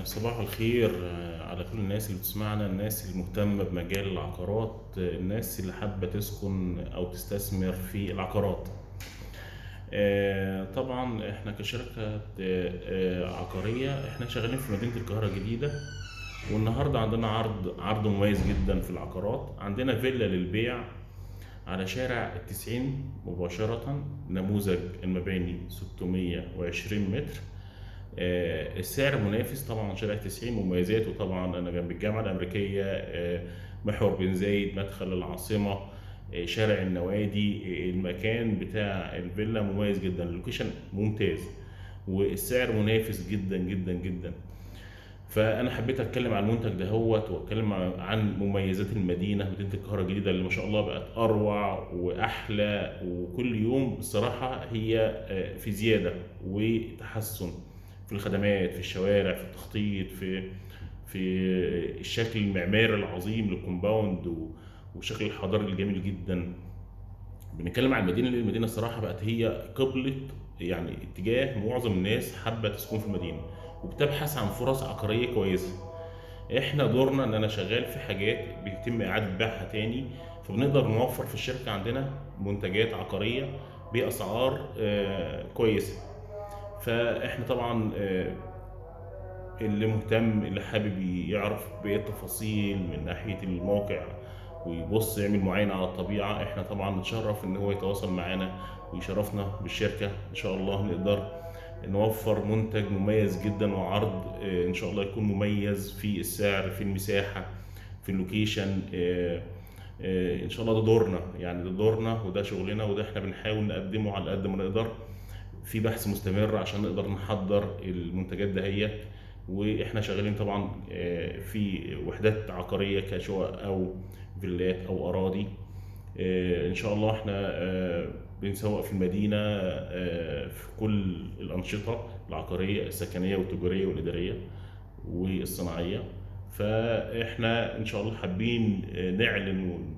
صباح الخير على كل الناس اللي بتسمعنا، الناس المهتمة بمجال العقارات، الناس اللي حابة تسكن أو تستثمر في العقارات. طبعا احنا كشركة عقارية، احنا شغالين في مدينة القاهرة الجديدة. والنهاردة عندنا عرض مميز جدا في العقارات. عندنا فيلا للبيع على شارع التسعين مباشرة، نموذج المباني 620 متر. السعر منافس طبعا. شارع 90 مميزاته طبعا انا جنب الجامعه الامريكيه، محور بن زايد، مدخل العاصمه، شارع النوادي. المكان بتاع الفيلا مميز جدا، اللوكيشن ممتاز، والسعر منافس جدا جدا جدا. فانا حبيت اتكلم عن المنتج دهوت، واتكلم عن مميزات المدينه، مدينه القاهره الجديده اللي ما شاء الله بقت اروع واحلى، وكل يوم الصراحه هي في زياده وتحسن في الخدمات، في الشوارع، في التخطيط، في الشكل المعماري العظيم للكومباوند، والشكل الحضاري الجميل جدا. بنتكلم عن المدينه ليه؟ المدينه الصراحه بقت هي قبله، يعني اتجاه معظم الناس حابه تسكن في المدينه وبتبحث عن فرص عقاريه كويسه. احنا دورنا ان انا شغال في حاجات بيتم اعاده بيعها تاني، فبنقدر نوفر في الشركه عندنا منتجات عقاريه باسعار كويسه. فاحنا طبعا اللي مهتم، اللي حابب يعرف بقية التفاصيل من ناحية الموقع ويبص يعمل معاينة على الطبيعة، احنا طبعا نتشرف ان هو يتواصل معانا ويشرفنا بالشركة. ان شاء الله نقدر نوفر منتج مميز جدا وعرض ان شاء الله يكون مميز في السعر، في المساحة، في اللوكيشن. ان شاء الله ده دورنا، يعني ده دورنا وده شغلنا، وده احنا بنحاول نقدمه على قد ما نقدر. في بحث مستمر عشان نقدر نحضر المنتجات دهيت. واحنا شغالين طبعا في وحدات عقاريه كشقق او فيلات او اراضي. ان شاء الله احنا بنسوق في المدينه في كل الانشطه العقاريه السكنيه والتجاريه والاداريه والصناعيه. فاحنا ان شاء الله حابين نعلن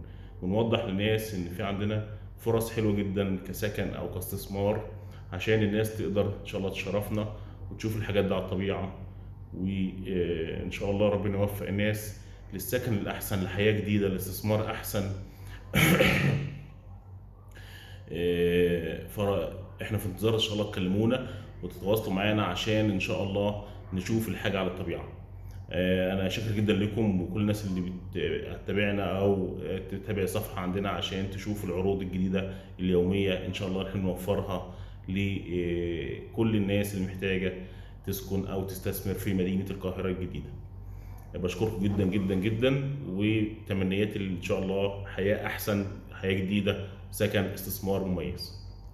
ونوضح للناس ان في عندنا فرص حلوه جدا كسكن او كاستثمار، عشان الناس تقدر ان شاء الله تشرفنا وتشوف الحاجات دي على الطبيعه. وان شاء الله ربنا يوفق الناس للسكن الاحسن، لحياه جديده، لاستثمار احسن. فاحنا في انتظار ان شاء الله تكلمونا وتتواصلوا معانا عشان ان شاء الله نشوف الحاجه على الطبيعه. انا شاكر جدا لكم وكل الناس اللي بتتابعنا او تتابع صفحه عندنا عشان تشوف العروض الجديده اليوميه. ان شاء الله احنا نوفرها لكل الناس اللي محتاجه تسكن او تستثمر في مدينه القاهره الجديده. بشكركم جدا جدا جدا، وتمنياتي ان شاء الله حياه احسن، حياه جديده، سكن، استثمار مميز.